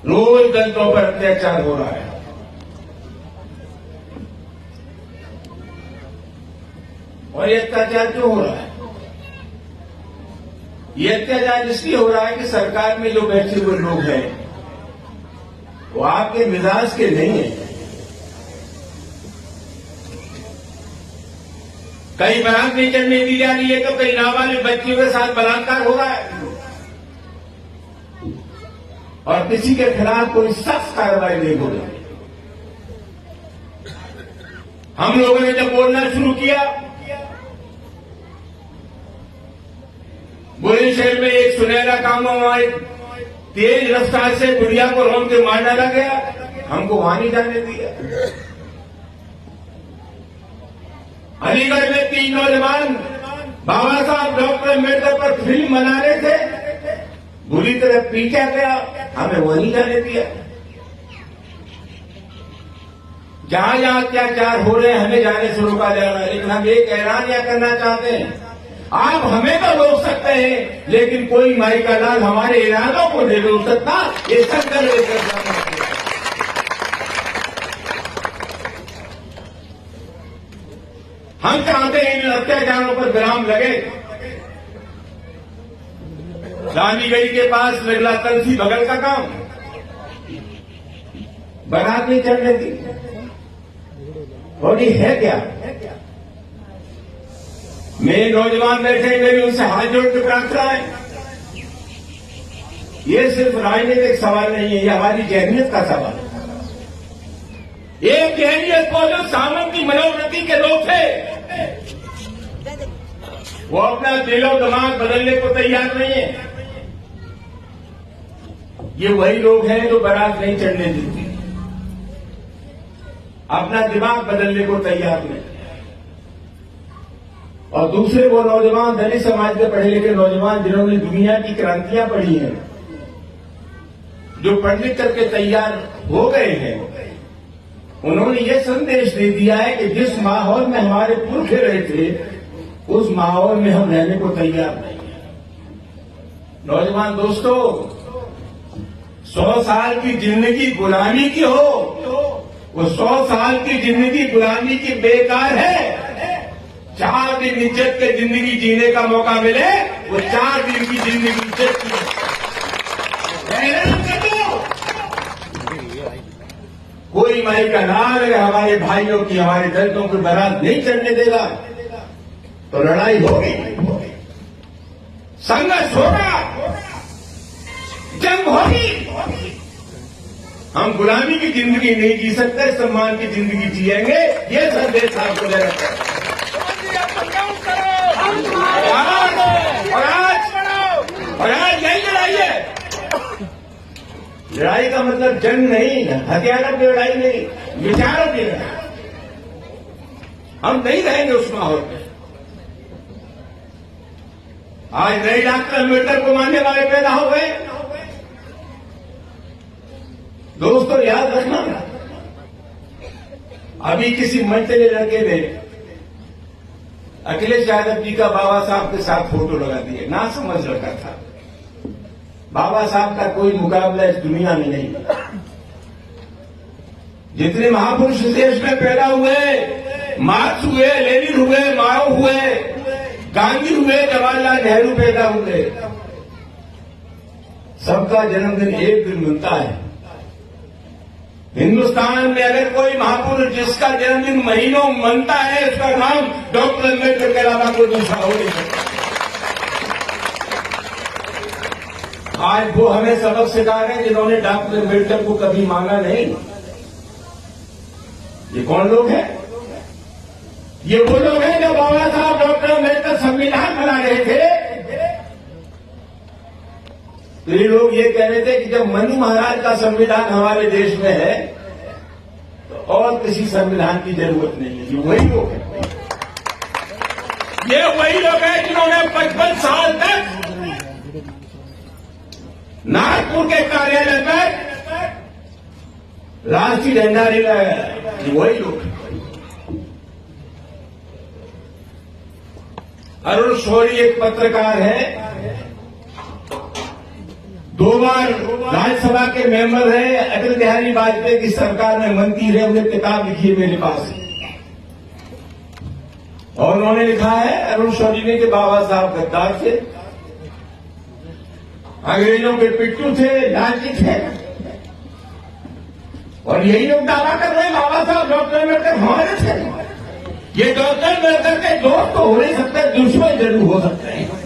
रोज दलितों पर अत्याचार हो रहा है। और ये अत्याचार क्यों हो रहा है? ये अत्याचार इसलिए हो रहा है कि सरकार में जो बैठे हुए लोग हैं वो आपके मिजाज के नहीं है। कहीं बारात नहीं चढ़ने दी जा रही है तो कहीं नाबालिग बच्चियों के साथ बलात्कार हो रहा है और किसी के खिलाफ कोई सख्त कार्रवाई नहीं हो रही। हम लोगों ने जब बोलना शुरू किया, बुलंदशहर में एक सुनहरा काम हुआ, तेज रफ्तार से गुड़िया को रोन के मार डाला गया, हमको वहां नहीं जाने दिया। अलीगढ़ में 3 नौजवान बाबा साहब डॉक्टर अम्बेडकर पर फिल्म बना रहे थे, बुरी तरह पीटा गया, हमें वो नहीं जाने दिया। जहां जहां अत्याचार हो रहे हैं हमें जाने से रोका जा रहा है। लेकिन हम एक ऐलान यह करना चाहते हैं, आप हमें तो रोक सकते हैं लेकिन कोई माई का लाल हमारे इरादों को नहीं रोक सकता। ये संकल्प लेकर जाना चाहिए। हम चाहते हैं इन अत्याचारों पर विराम लगे। रानीगढ़ी के पास लगला तलसी बगल का काम, बारात नहीं चढ़ने दी। और ये है क्या? मेरे नौजवान बैठे, मेरी उनसे हाथ जोड़ के प्रार्थना है, ये सिर्फ राजनीतिक सवाल नहीं है, ये हमारी जहनीत का सवाल है। एक जहनीत को जो सामंती मनोवृत्ति के लोग थे वो अपना दिलो दिमाग बदलने को तैयार नहीं है। ये वही लोग हैं जो बारात नहीं चढ़ने देते, अपना दिमाग बदलने को तैयार नहीं। और दूसरे वो नौजवान, दलित समाज के पढ़े लिखे नौजवान जिन्होंने दुनिया की क्रांतियां पढ़ी हैं, जो पढ़ लिख करके तैयार हो गए हैं, उन्होंने ये संदेश दे दिया है कि जिस माहौल में हमारे पुरख रहे थे उस माहौल में हम रहने को तैयार नहीं है। नौजवान दोस्तों, 100 साल की जिंदगी गुलामी की हो, वो 100 साल की जिंदगी गुलामी की बेकार है। 4 दिन इज्जत के जिंदगी जीने का मौका मिले, वो 4 दिन की जिंदगी इज्जत की। कोई माई का नाम अगर हमारे भाइयों की, हमारे दलितों की बारात नहीं चढ़ने देगा तो लड़ाई होगी, संघर्ष होगा, जंग होगी। हम गुलामी की जिंदगी नहीं जी सकते, सम्मान की जिंदगी जिएंगे। ये संदेश आपको देना चाहिए। और आज यही लड़ाई है। लड़ाई का मतलब जंग नहीं, हथियारों की लड़ाई नहीं, विचारों की लड़ाई। हम नहीं रहेंगे उस माहौल में। आज नए डॉक्टर अम्बेडकर को मानने वाले पैदा हो गए। दोस्तों याद रखना, अभी किसी मंचले लड़के ने अखिलेश यादव जी का बाबा साहब के साथ फोटो लगा दिए। ना समझ लड़का था, बाबा साहब का कोई मुकाबला इस दुनिया में नहीं। जितने महापुरुष देश में पैदा हुए, मार्क्स हुए, लेनिन हुए, माओ हुए, गांधी हुए, जवाहरलाल नेहरू पैदा हुए, सबका जन्मदिन एक दिन मिलता है। हिंदुस्तान में अगर कोई महापुरुष जिसका जन्मदिन महीनों मनता है, उसका नाम डॉक्टर अम्बेडकर के अलावा कोई दूसरा हो नहीं सकता। आज वो हमें सबक सिखा रहे हैं जिन्होंने डॉक्टर अम्बेडकर को कभी मांगा नहीं। ये कौन लोग हैं? ये वो लोग हैं जो बाबा साहब डॉक्टर अम्बेडकर संविधान बना रहे थे। तो ये लोग ये कह रहे थे कि जब मनु महाराज का संविधान हमारे देश में है तो और किसी संविधान की जरूरत नहीं है। ये वही लोग हैं, ये वही लोग हैं जिन्होंने 55 साल तक नागपुर के कार्यालय पर राष्ट्रीय झंडा नहीं लगाया। ये वही लोग हैं। अरुण शौरी एक पत्रकार है 2 बार राज्यसभा के मेंबर रहे, अटल बिहारी वाजपेयी की सरकार में मंत्री रहे, उन्हें किताब लिखी है मेरे पास। और उन्होंने लिखा है अरुण शौरी ने कि बाबा साहब गद्दार थे, अंग्रेजों के पिट्टू थे, लालची थे। और यही लोग दावा कर रहे हैं बाबा साहब डॉक्टर अम्बेडकर हमारे थे। ये डॉक्टर अम्बेडकर के दोस्त तो हो नहीं सकते, दुश्मन जरूर हो सकते हैं।